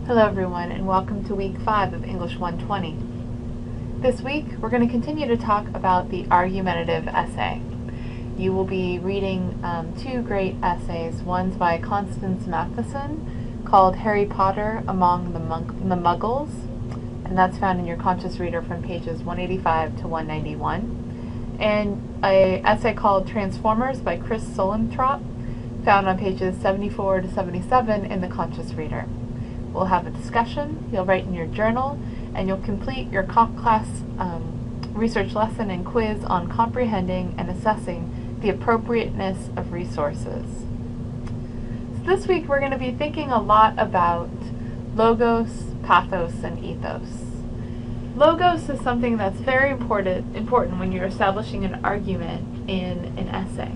Hello everyone, and welcome to week 5 of English 120. This week we're going to continue to talk about the argumentative essay. You will be reading two great essays. One's by Constance Matheson called Harry Potter Among the Muggles, and that's found in your Conscious Reader from pages 185 to 191. And an essay called Transformers by Chris Solenthrop, found on pages 74 to 77 in the Conscious Reader. We'll have a discussion, you'll write in your journal, and you'll complete your comp class research lesson and quiz on comprehending and assessing the appropriateness of resources. So this week we're going to be thinking a lot about logos, pathos, and ethos. Logos is something that's very important when you're establishing an argument in an essay.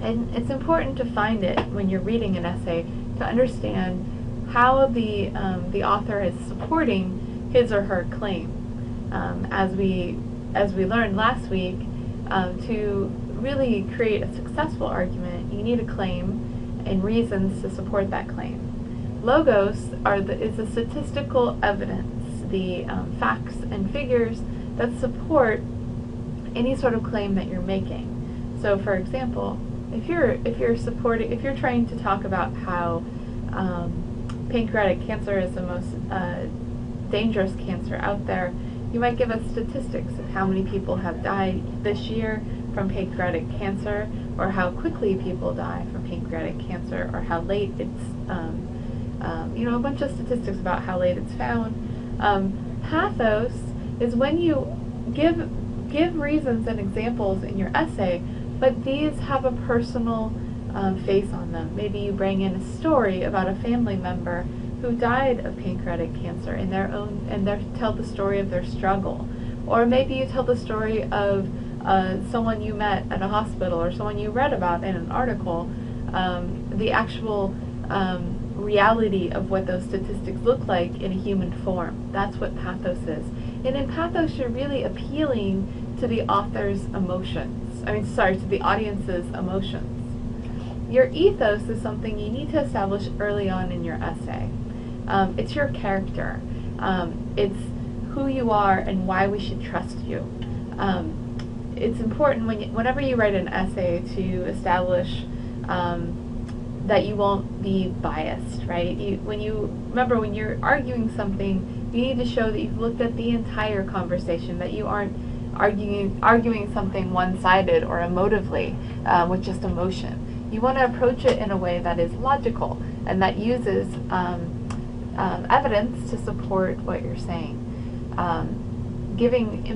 And it's important to find it when you're reading an essay to understand how the author is supporting his or her claim. As we learned last week, to really create a successful argument, you need a claim and reasons to support that claim. Logos is the statistical evidence, the facts and figures that support any sort of claim that you're making. So, for example, if you're trying to talk about how pancreatic cancer is the most dangerous cancer out there, you might give us statistics of how many people have died this year from pancreatic cancer, or how quickly people die from pancreatic cancer, or how late it's, a bunch of statistics about how late it's found. Pathos is when you give reasons and examples in your essay, but these have a personal face on them. Maybe you bring in a story about a family member who died of pancreatic cancer and tell the story of their struggle. Or maybe you tell the story of someone you met at a hospital, or someone you read about in an article, the actual reality of what those statistics look like in a human form. That's what pathos is. And in pathos, you're really appealing to the author's emotions. To the audience's emotions. Your ethos is something you need to establish early on in your essay. It's your character. It's who you are and why we should trust you. It's important whenever you write an essay to establish that you won't be biased, right? When you're arguing something, you need to show that you've looked at the entire conversation, that you aren't arguing something one-sided or emotively with just emotion. You want to approach it in a way that is logical and that uses evidence to support what you're saying. Giving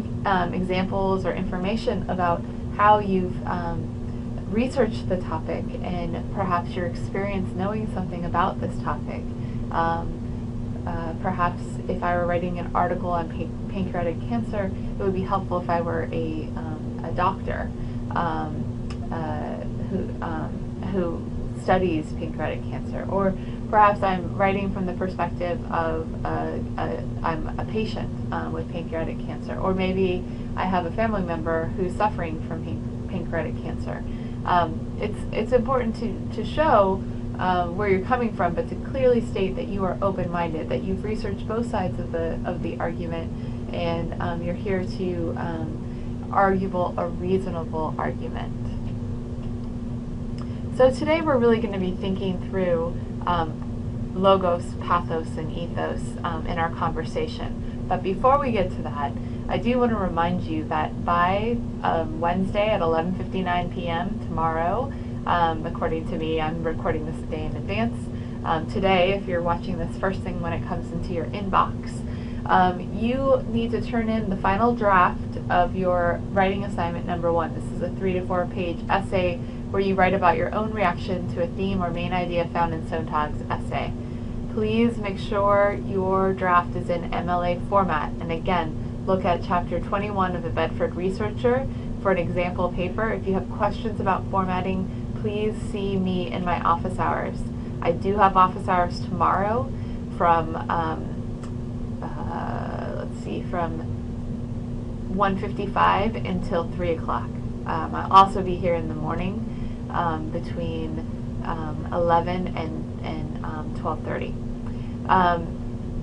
examples or information about how you've researched the topic and perhaps your experience knowing something about this topic. Perhaps if I were writing an article on pancreatic cancer, it would be helpful if I were a doctor who studies pancreatic cancer. Or perhaps I'm writing from the perspective of I'm a patient with pancreatic cancer. Or maybe I have a family member who's suffering from pancreatic cancer. It's important to show where you're coming from, but to clearly state that you are open-minded, that you've researched both sides of the argument, and you're here to argue a reasonable argument. So today we're really going to be thinking through logos, pathos, and ethos in our conversation. But before we get to that, I do want to remind you that by Wednesday at 11:59 p.m. tomorrow, according to me, I'm recording this a day in advance. Today, if you're watching this first thing when it comes into your inbox, you need to turn in the final draft of your writing assignment number 1. This is a 3 to 4 page essay where you write about your own reaction to a theme or main idea found in Sontag's essay. Please make sure your draft is in MLA format, and again, look at Chapter 21 of the Bedford Researcher for an example paper. If you have questions about formatting, please see me in my office hours. I do have office hours tomorrow from 1:55 until 3 o'clock. I'll also be here in the morning between 11 and 12:30.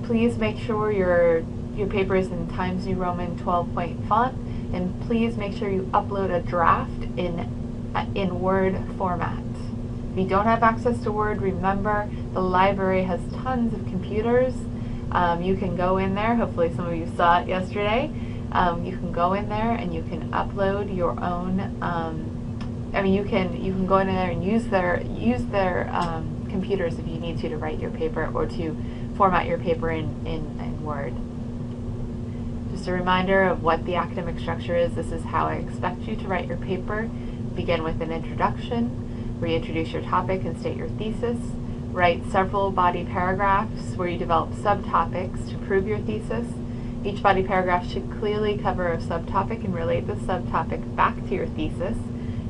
Please make sure your paper is in Times New Roman 12-point font, and please make sure you upload a draft in Word format. If you don't have access to Word, remember the library has tons of computers. You can go in there, hopefully some of you saw it yesterday, you can go in there and you can upload your own, you can go in there and use their computers if you need to write your paper or to format your paper in Word. Just a reminder of what the academic structure is. This is how I expect you to write your paper. Begin with an introduction, reintroduce your topic and state your thesis. Write several body paragraphs where you develop subtopics to prove your thesis. Each body paragraph should clearly cover a subtopic and relate the subtopic back to your thesis.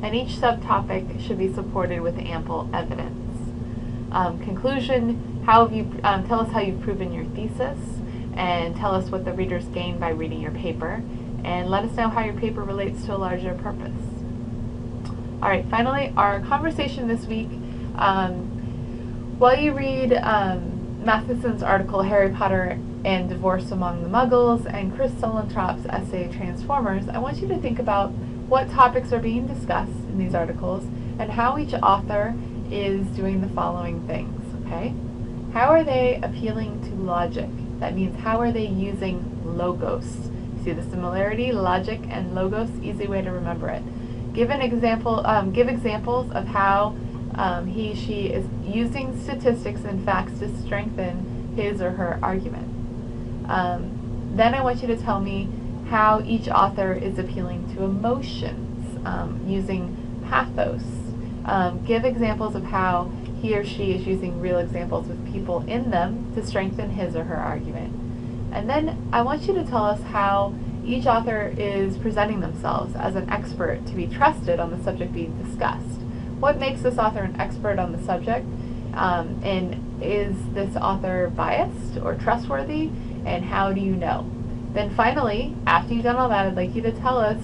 And each subtopic should be supported with ample evidence. Conclusion, tell us how you've proven your thesis, and tell us what the readers gain by reading your paper, and let us know how your paper relates to a larger purpose. All right, finally, our conversation this week. While you read Matheson's article, Harry Potter and Divorce Among the Muggles, and Chris Solentrop's essay, Transformers, I want you to think about what topics are being discussed in these articles and how each author is doing the following things, okay? How are they appealing to logic? That means how are they using logos? See the similarity, logic and logos, easy way to remember it. Give examples of how she is using statistics and facts to strengthen his or her argument. Then I want you to tell me how each author is appealing to emotions, using pathos. Give examples of how he or she is using real examples with people in them to strengthen his or her argument. And then I want you to tell us how each author is presenting themselves as an expert to be trusted on the subject being discussed. What makes this author an expert on the subject? And is this author biased or trustworthy? And how do you know? Then finally, after you've done all that, I'd like you to tell us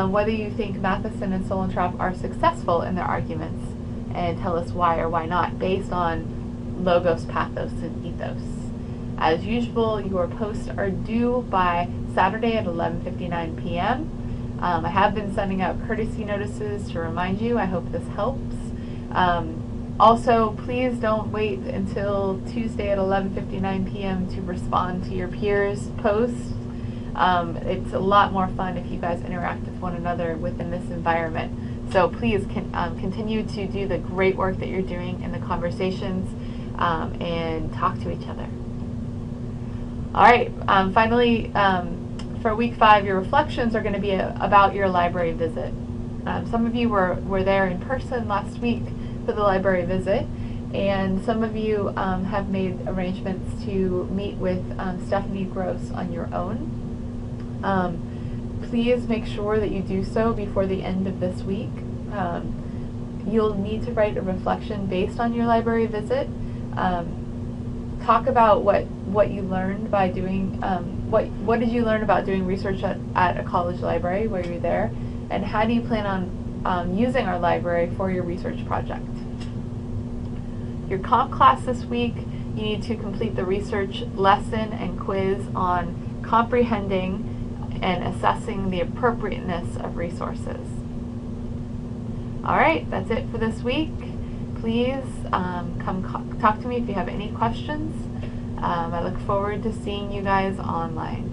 whether you think Matheson and Solentrop are successful in their arguments, and tell us why or why not, based on logos, pathos, and ethos. As usual, your posts are due by Saturday at 11:59 p.m. I have been sending out courtesy notices to remind you. I hope this helps. Also, please don't wait until Tuesday at 11:59 p.m. to respond to your peers' posts. It's a lot more fun if you guys interact with one another within this environment. So please continue to do the great work that you're doing in the conversations and talk to each other. All right, finally, for week 5, your reflections are going to be about your library visit. Some of you were there in person last week for the library visit, and some of you have made arrangements to meet with Stephanie Gross on your own. Please make sure that you do so before the end of this week. You'll need to write a reflection based on your library visit. Talk about what you learned by doing, what did you learn about doing research at a college library where you're there, and how do you plan on using our library for your research project. Your comp class this week, you need to complete the research lesson and quiz on comprehending and assessing the appropriateness of resources. All right, that's it for this week. Please come talk to me if you have any questions. I look forward to seeing you guys online.